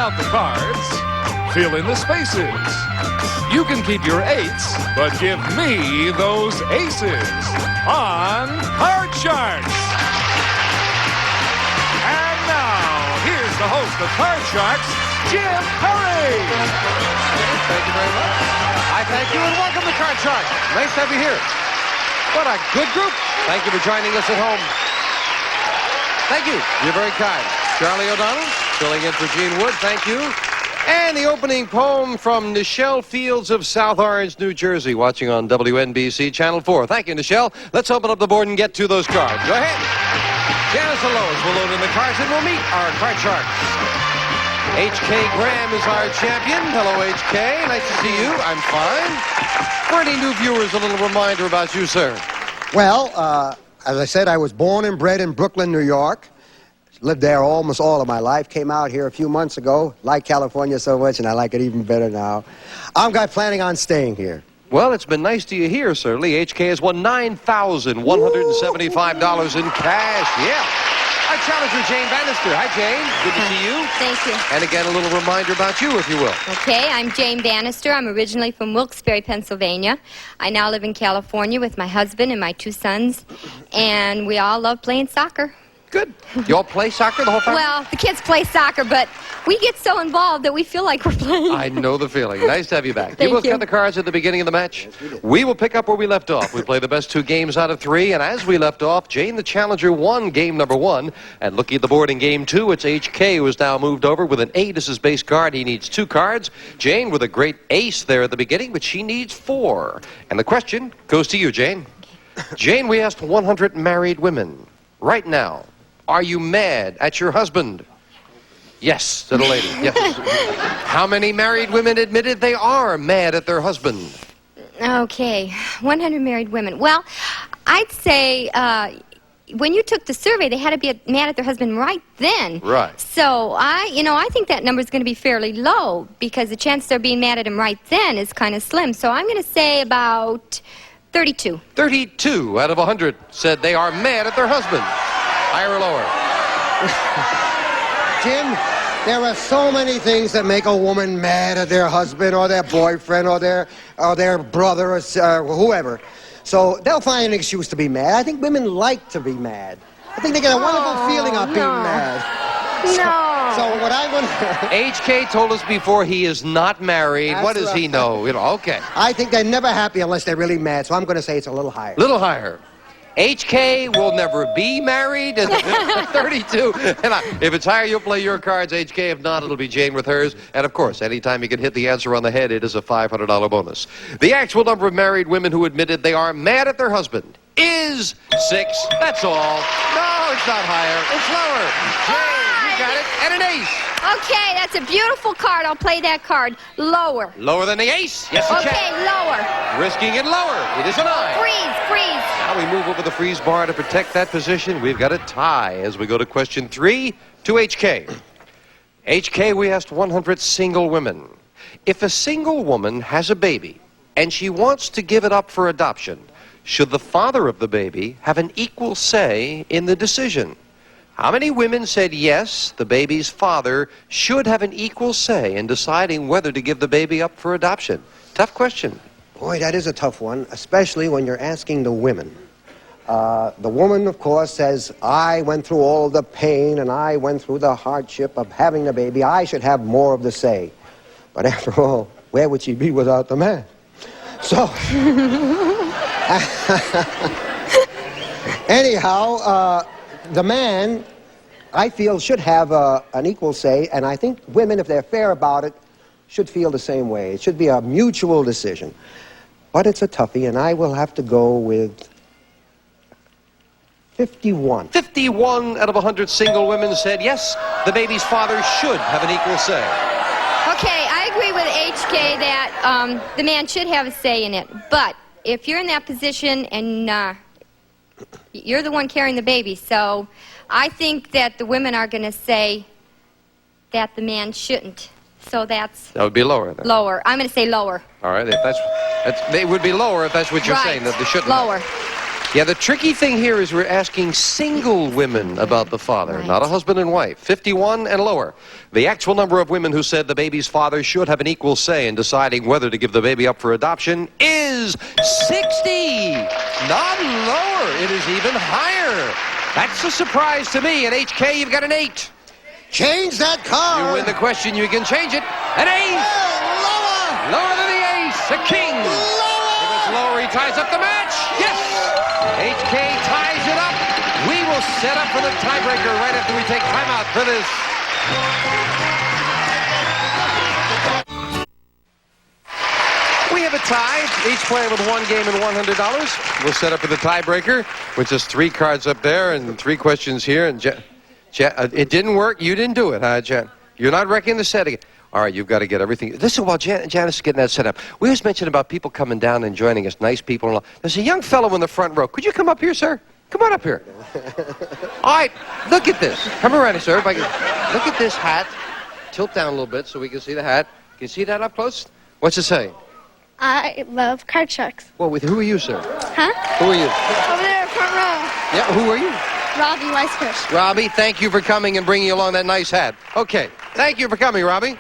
out the cards, fill in the spaces. You can keep your 8s, but give me those aces on Card Sharks. And now, here's the host of Card Sharks, Jim Perry. Thank you very much. I thank you and welcome to Card Sharks. Nice to have you here. What a good group. Thank you for joining us at home. Thank you. You're very kind. Charlie O'Donnell, filling in for Gene Wood. Thank you. And the opening poem from Nichelle Fields of South Orange, New Jersey, watching on WNBC Channel 4. Thank you, Nichelle. Let's open up the board and get to those cards. Go ahead. Janice and Lois will load in the cards and we'll meet our Card Sharks. H.K. Graham is our champion. Hello, H.K. Nice to see you. I'm fine. For any new viewers, a little reminder about you, sir. Well, as I said, I was born and bred in Brooklyn, New York. Lived there almost all of my life. Came out here a few months ago. Like California so much, and I like it even better now. I'm planning on staying here. Well, it's been nice to you here, certainly. HK has won $9,175 in cash. Yeah. Our challenger, Jane Bannister. Hi, Jane. Good to see you. Thank you. And again, a little reminder about you, if you will. Okay, I'm Jane Bannister. I'm originally from Wilkes-Barre, Pennsylvania. I now live in California with my husband and my 2 sons, and we all love playing soccer. Good. You all play soccer, the whole family? Well, the kids play soccer, but we get so involved that we feel like we're playing. I know the feeling. Nice to have you back. Thank you both you. got the cards at the beginning of the match? Yes, we will pick up where we left off. We play the best 2 games out of 3, and as we left off, Jane, the challenger, won game number 1. And looking at the board in game 2, it's HK who has now moved over with an 8 as his base card. He needs 2 cards. Jane with a great ace there at the beginning, but she needs 4. And the question goes to you, Jane. Jane, we asked 100 married women right now. Are you mad at your husband? Yes, said a lady. Yes. How many married women admitted they are mad at their husband? Okay, 100 married women. Well, I'd say when you took the survey, they had to be mad at their husband right then. Right. So I think that number is going to be fairly low because the chance they're being mad at him right then is kind of slim. So I'm going to say about 32. 32 out of 100 said they are mad at their husband. Higher or lower? Jim, there are so many things that make a woman mad at their husband or their boyfriend or their brother or whoever. So they'll find an excuse to be mad. I think women like to be mad. I think they get a wonderful feeling of being mad. So what I'm going to... HK told us before he is not married. That's what does he know? Okay. I think they're never happy unless they're really mad, so I'm going to say it's a little higher. Little higher. HK will never be married at 32. And if it's higher, you'll play your cards, HK. If not, it'll be Jane with hers. And, of course, anytime you can hit the answer on the head, it is a $500 bonus. The actual number of married women who admitted they are mad at their husband is 6. That's all. No, it's not higher. It's lower. Jane, you got it. And an ace. Okay, that's a beautiful card. I'll play that card. Lower. Lower than the ace. Yes, you Okay, can. lower. Risking it lower. It is a 9. Freeze, freeze. Now we move over the freeze bar to protect that position. We've got a tie as we go to question 3 to HK. HK, we asked 100 single women. If a single woman has a baby and she wants to give it up for adoption, should the father of the baby have an equal say in the decision? How many women said yes, the baby's father should have an equal say in deciding whether to give the baby up for adoption? Tough question. Boy, that is a tough one, especially when you're asking the women. The woman, of course, says, I went through all the pain and I went through the hardship of having the baby. I should have more of the say. But after all, where would she be without the man? So, anyhow, the man, I feel, should have an equal say, and I think women, if they're fair about it, should feel the same way. It should be a mutual decision. But it's a toughie, and I will have to go with 51. 51 out of 100 single women said yes, the baby's father should have an equal say. Okay, I agree with HK that the man should have a say in it. But if you're in that position and you're the one carrying the baby, so I think that the women are going to say that the man shouldn't. So that would be lower then. Lower. I'm going to say lower. All right, if they would be lower if that's what you're saying, that they shouldn't. Lower. Yeah, the tricky thing here is we're asking single women about the father, not a husband and wife. 51 and lower. The actual number of women who said the baby's father should have an equal say in deciding whether to give the baby up for adoption is 60. Not lower. It is even higher. That's a surprise to me. At HK, you've got an 8. Change that You card. win the question, you can change it. An ace! Lower. Lower than the ace, a king. If it's lower, he ties up the match. Yes! HK ties it up. We will set up for the tiebreaker right after we take time out for this. We have a tie. Each player with 1 game and $100. We'll set up for the tiebreaker with just 3 cards up there and 3 questions here. And it didn't work. You didn't do it, huh, Jan? You're not wrecking the setting. All right, you've got to get everything. Listen, while Janice is getting that set up, we always mentioned about people coming down and joining us, nice people and all. There's a young fellow in the front row. Could you come up here, sir? Come on up here. All right, look at this. Come around, sir. If I can. Look at this hat. Tilt down a little bit so we can see the hat. Can you see that up close? What's it say? I love card sharks. Well, who are you, sir? Huh? Who are you? Over there, front row. Yeah, who are you? Robbie Weisskirch. Robbie, thank you for coming and bringing along that nice hat. Okay, thank you for coming, Robbie.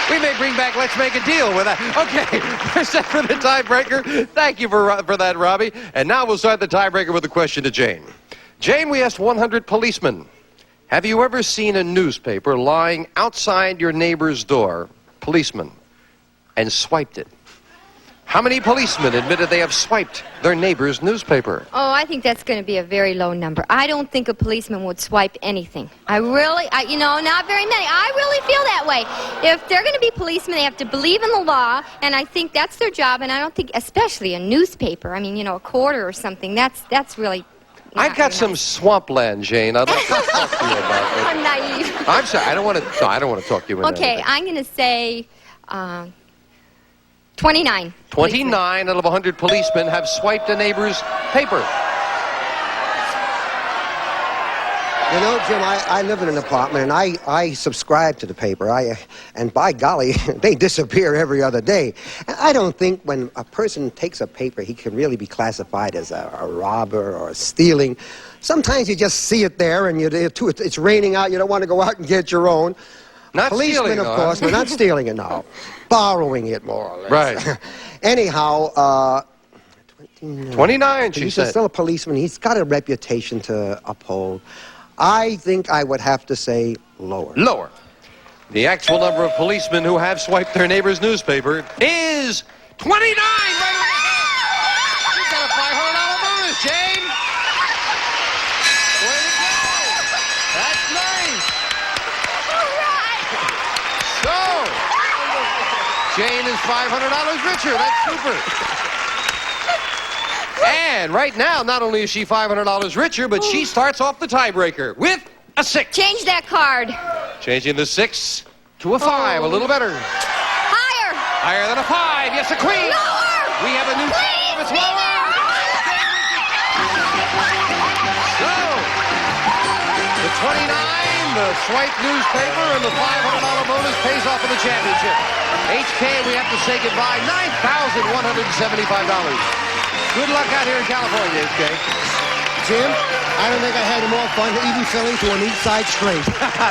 We may bring back Let's Make a Deal with that. Okay, we're set for the tiebreaker. Thank you for that, Robbie. And now we'll start the tiebreaker with a question to Jane. Jane, we asked 100 policemen. Have you ever seen a newspaper lying outside your neighbor's door, policeman, and swiped it? How many policemen admitted they have swiped their neighbor's newspaper? Oh, I think that's going to be a very low number. I don't think a policeman would swipe anything. Not very many. I really feel that way. If they're going to be policemen, they have to believe in the law, and I think that's their job, and I don't think, especially a newspaper, a quarter or something, that's really... I've got some swampland, Jane. I'd like to talk to you about it. I'm naive. I'm sorry. I don't want to talk to you. Okay, I'm going to say 29. 29 out of 100 policemen have swiped a neighbor's paper. You know, Jim, I live in an apartment, and I subscribe to the paper. And by golly, they disappear every other day. And I don't think when a person takes a paper, he can really be classified as a robber or stealing. Sometimes you just see it there, and it's raining out. You don't want to go out and get your own. Not Policemen, stealing, of course, but not stealing it, no. Borrowing it, more or less. Right. Anyhow, 29, she he's said. still a policeman. He's got a reputation to uphold. I think I would have to say lower. Lower. The actual number of policemen who have swiped their neighbor's newspaper is 29. Right on the head. You got a $500 bonus, Jane. Way to go. That's nice. So, Jane is $500 richer. That's super. And right now, not only is she $500 richer, but she starts off the tiebreaker with a 6. Change that card. Changing the 6 to a 5, a little better. Higher. Higher than a 5, yes, a queen. Lower. We have a new Please, it's be lower. So, the 29, the swipe newspaper, and the $500 bonus pays off for the championship. HK, we have to say goodbye, $9,175. Good luck out here in California, HK. Jim, I don't think I had more fun eating Philly to an east side straight.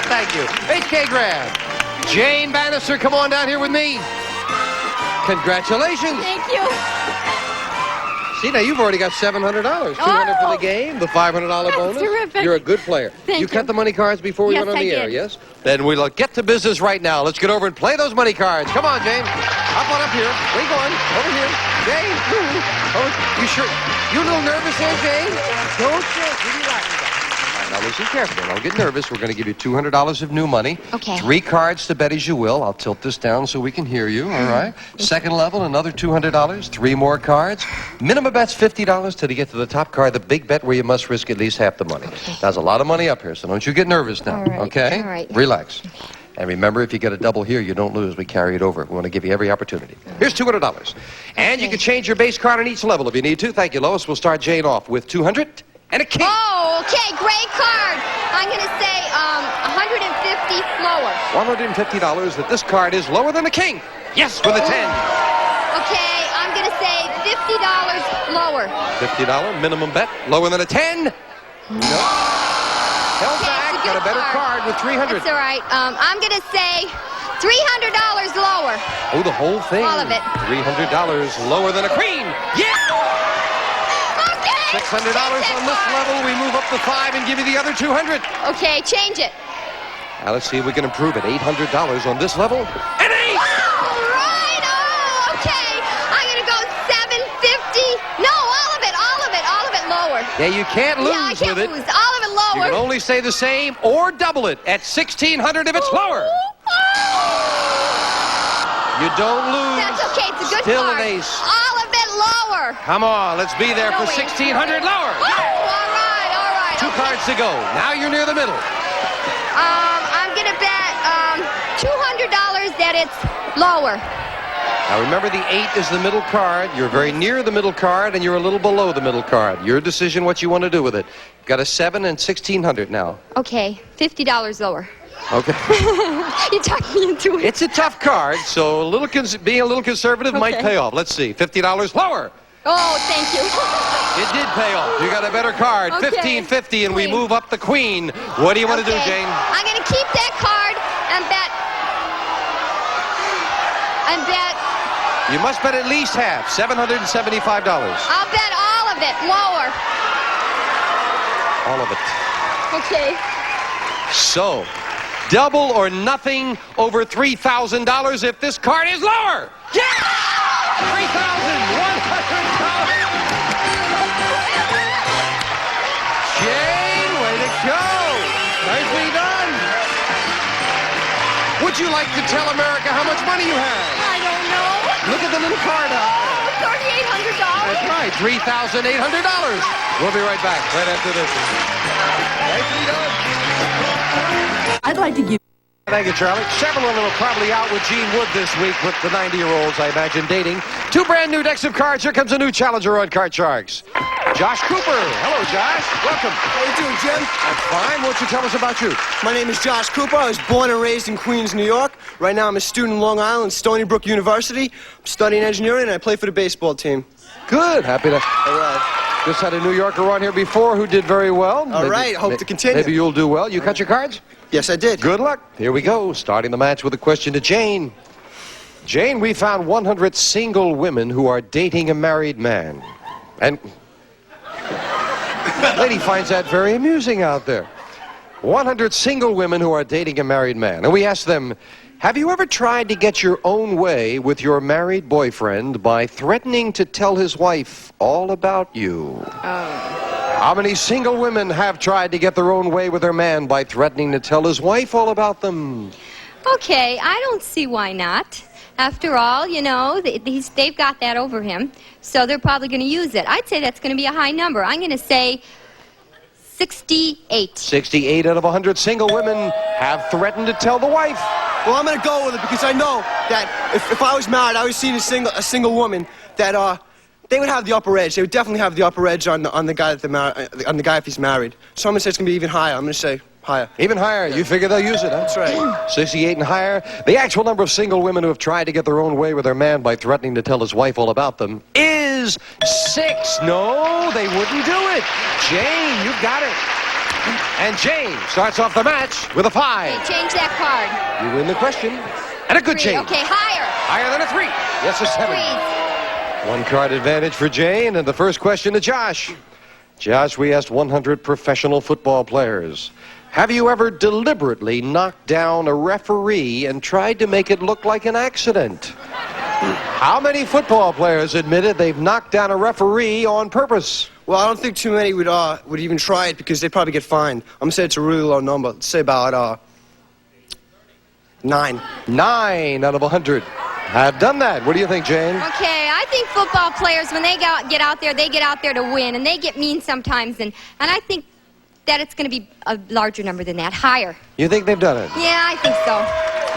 Thank you. HK Graham. Jane Bannister, come on down here with me. Congratulations. Thank you. See, now you've already got $700. $200 for the game, the $500 bonus. Terrific. You're a good player. Thank you. cut the money cards before we Yes, went on the I air, did. yes? Then we'll get to business right now. Let's get over and play those money cards. Come on, Jane. Up on up here. Where you going? Over here. Jane. You sure? You a little nervous there, Jane? Don't you? Now listen carefully. Don't get nervous. We're going to give you $200 of new money. Okay. 3 cards to bet as you will. I'll tilt this down so we can hear you. All right. Second level, another $200. 3 more cards. Minimum bet's $50 till you get to the top card. The big bet where you must risk at least half the money. Okay. There's a lot of money up here, so don't you get nervous now. All right. Okay. All right. Relax. And remember, if you get a double here, you don't lose. We carry it over. We want to give you every opportunity. Here's $200. And you can change your base card on each level if you need to. Thank you, Lois. We'll start Jane off with 200 and a king. Oh, okay, great card. I'm going to say 150 lower. $150 that this card is lower than a king. Yes, with a 10. Okay, I'm going to say $50 minimum bet. Lower than a 10? No. Held Okay, back. it's a Got a good better card. card with 300. That's all right. I'm going to say $300 lower. Oh, the whole thing. All of it. $300 lower than a queen. Yeah! Okay. $600 change that on this card. level. We move up to 5 and give you the other 200. Okay, change it. Now let's see if we can improve it. $800 on this level. An 8! All right. Oh, okay. I'm going to go $750. No, all of it lower. Yeah, you can't lose Yeah, I can't with it. lose. All of it lower. You can only say the same or double it at $1,600 if it's lower. You don't lose. That's okay. It's a good Still card. an ace. All of it lower. Come on, let's be there for No way. $1,600 lower. Oh, all right. Two Okay. cards to go. Now you're near the middle. I'm going to bet $200 that it's lower. Now remember, the 8 is the middle card. You're very near the middle card, and you're a little below the middle card. Your decision what you want to do with it. Got a 7 and $1,600 now. Okay, $50 lower. Okay. You talked me into it. It's a tough card, so being a little conservative might Okay. pay off. Let's see, $50 lower. Oh, thank you. It did pay off. You got a better card, Okay. $1,550, and we Queen. move up the queen. What do you want to do, Okay, Jane? I'm going to keep that card and bet. You must bet at least half, $775. I'll bet all of it lower. All of it. Okay. So, double or nothing over $3,000 if this card is lower. Yeah! $3,100. Jane, way to go. Nicely done. Would you like to tell America how much money you have? I don't know. Look at the little card out there. $3,800. That's right, $3,800. We'll be right back right after this. Nicely done. I'd like to give. Thank you, Charlie. Several of them are probably out with Gene Wood this week with the 90-year-olds, I imagine, dating. Two brand new decks of cards. Here comes a new challenger on Card Sharks. Josh Cooper. Hello, Josh. Welcome. How you doing, Jim? I'm fine. Why don't you tell us about you? My name is Josh Cooper. I was born and raised in Queens, New York. Right now I'm a student in Long Island, Stony Brook University. I'm studying engineering, and I play for the baseball team. Good. Happy to... All right. Just had a New Yorker on here before who did very well. All right. Hope to continue. Maybe you'll do well. You cut your cards? Yes, I did. Good luck. Here we go. Starting the match with a question to Jane. Jane, we found 100 single women who are dating a married man. And... lady finds that very amusing out there. 100 single women who are dating a married man. And we asked them, have you ever tried to get your own way with your married boyfriend by threatening to tell his wife all about you? How many single women have tried to get their own way with their man by threatening to tell his wife all about them? Okay, I don't see why not. After all, you know, they've got that over him, so they're probably going to use it. I'd say that's going to be a high number. I'm going to say 68. 68 out of 100 single women have threatened to tell the wife. Well, I'm going to go with it because I know that if I was married, I was seeing a single woman that they would have the upper edge. They would definitely have the upper edge on the guy that on the guy if he's married. So I'm going to say it's going to be even higher. I'm going to say higher. Even higher. You figure they'll use it, huh? That's right. 68 and higher. The actual number of single women who have tried to get their own way with their man by threatening to tell his wife all about them is 6. No, they wouldn't do it. Jane, you've got it. And Jane starts off the match with a 5. Okay, change that card. You win the question. And a good 3. Jane. Okay, higher. Higher than a 3. Yes, a 7. Please. One card advantage for Jane, and the first question to Josh. Josh, we asked 100 professional football players. Have you ever deliberately knocked down a referee and tried to make it look like an accident? How many football players admitted they've knocked down a referee on purpose? Well, I don't think too many would even try it because they'd probably get fined. I'm going to say it's a really low number. Let's say about 9. 9 out of 100 have done that. What do you think, Jane? Okay, I think football players, when they get out there, they get out there to win, and they get mean sometimes, and I think that it's going to be a larger number than that, higher. You think they've done it? Yeah, I think so.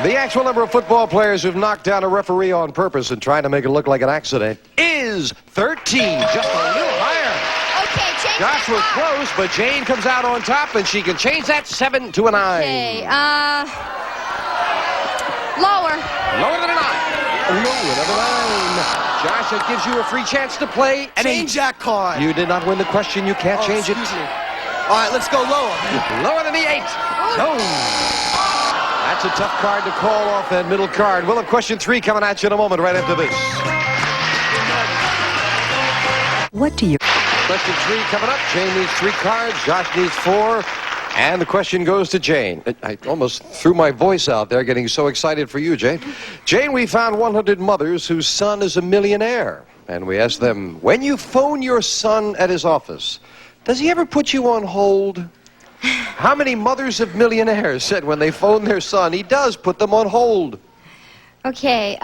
The actual number of football players who've knocked down a referee on purpose and trying to make it look like an accident is 13, just a little higher. Okay, change Josh was that card. close, but Jane comes out on top, and she can change that 7 to a 9. Okay, lower. Lower than a 9. Oh, no, another 9. Josh, that gives you a free chance to play an Change 8. that card. You did not win the question. You can't Oh, change it. excuse me. All right, let's go lower. Lower than the 8. No. That's a tough card to call off that middle card. We'll have question 3 coming at you in a moment right after this. What do you... Question 3 coming up. Jane needs 3 cards. Josh needs 4. And the question goes to Jane. I almost threw my voice out there getting so excited for you, Jane. Jane, we found 100 mothers whose son is a millionaire. And we asked them, when you phone your son at his office, does he ever put you on hold? How many mothers of millionaires said when they phone their son, he does put them on hold? Okay,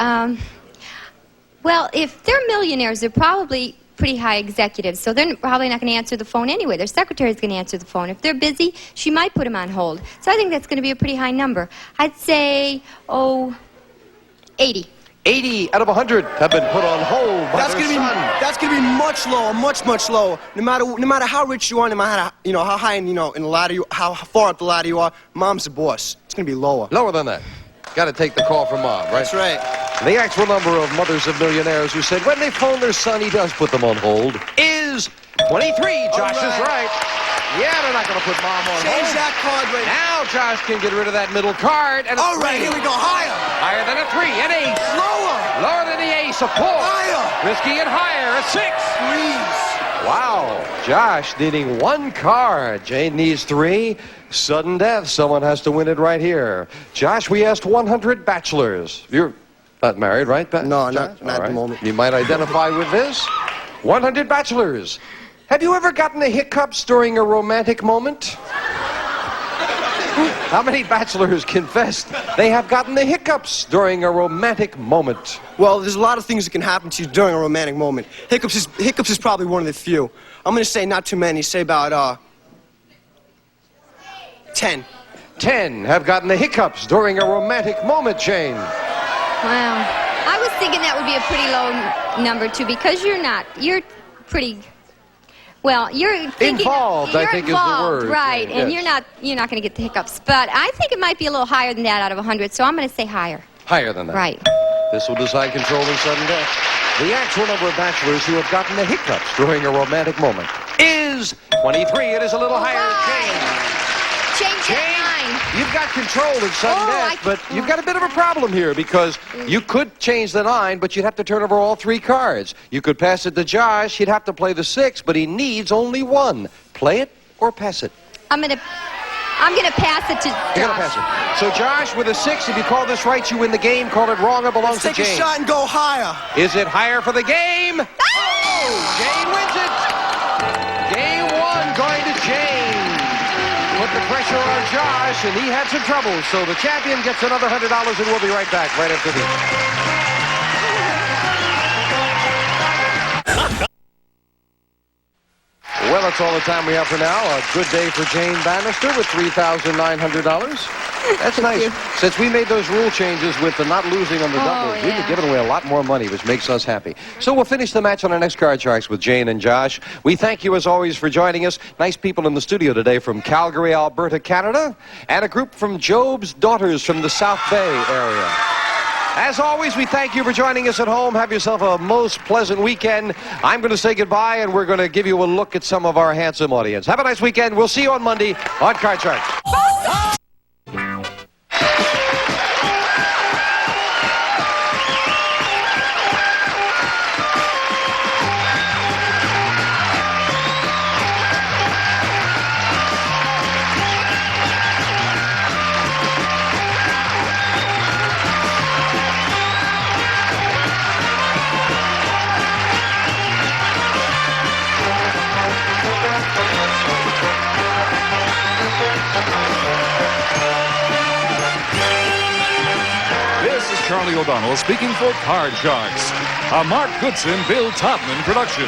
well, if they're millionaires, they're probably pretty high executives, so they're probably not going to answer the phone anyway. Their secretary's going to answer the phone. If they're busy, she might put him on hold. So I think that's going to be a pretty high number. I'd say, 80. 80 out of 100 have been put on hold by That's their gonna be son. that's gonna be much lower, much lower. No matter how rich you are, no matter how high in in the ladder how far up the ladder you are, mom's the boss. It's gonna be lower. Lower than that. Got to take the call from mom, right? That's right. The actual number of mothers of millionaires who said when they phone their son, he does put them on hold is 23. Josh is right. Yeah, they're not going to put mom on Change hold. that card right now. Now Josh can get rid of that middle card. And a All right, 3. here we go. Higher. Higher than a 3, an ace. Lower. Lower than the ace, a 4. Higher. Risky and higher, a 6. Please. Wow, Josh needing 1 card. Jane needs 3. Sudden death. Someone has to win it right here. Josh, we asked 100 bachelors. You're not married, right? No, Josh? not at the moment. You might identify with this. 100 bachelors. Have you ever gotten the hiccups during a romantic moment? How many bachelors confessed they have gotten the hiccups during a romantic moment? Well, there's a lot of things that can happen to you during a romantic moment. Hiccups is probably one of the few. I'm gonna say not too many. Say about 10. 10 have gotten the hiccups during a romantic moment, Jane. Wow. I was thinking that would be a pretty low number, too, because you're pretty... Well, you're thinking... Involved, I you're think, is the involved, word. right, Yes. and you're not going to get the hiccups. But I think it might be a little higher than that out of 100, so I'm going to say higher. Higher than that. Right. This will decide control and sudden death. The actual number of bachelors who have gotten the hiccups during a romantic moment is 23. It is a little higher than Jane. Change that You've got control in sudden death, but you've got a bit of a problem here because you could change the 9, but you'd have to turn over all 3 cards. You could pass it to Josh. He'd have to play the 6, but he needs only 1. Play it or pass it. I'm gonna pass it to Josh. You're gonna pass it. So Josh, with a 6, if you call this right, you win the game. Call it wrong, it belongs Let's to take Jane. a shot and go higher. Is it higher for the game? Oh! Jane wins it. Game 1 going to Jane. Put the pressure on Josh, and he had some trouble. So the champion gets another $100, and we'll be right back right after this. Well, that's all the time we have for now. A good day for Jane Bannister with $3,900. That's nice. Since we made those rule changes with the not losing on the doubles, we've been giving away a lot more money, which makes us happy. So we'll finish the match on our next Card Sharks with Jane and Josh. We thank you, as always, for joining us. Nice people in the studio today from Calgary, Alberta, Canada, and a group from Job's Daughters from the South Bay area. As always, we thank you for joining us at home. Have yourself a most pleasant weekend. I'm going to say goodbye, and we're going to give you a look at some of our handsome audience. Have a nice weekend. We'll see you on Monday on Card Sharks. This is Charlie O'Donnell speaking for Card Sharks, a Mark Goodson, Bill Todman production.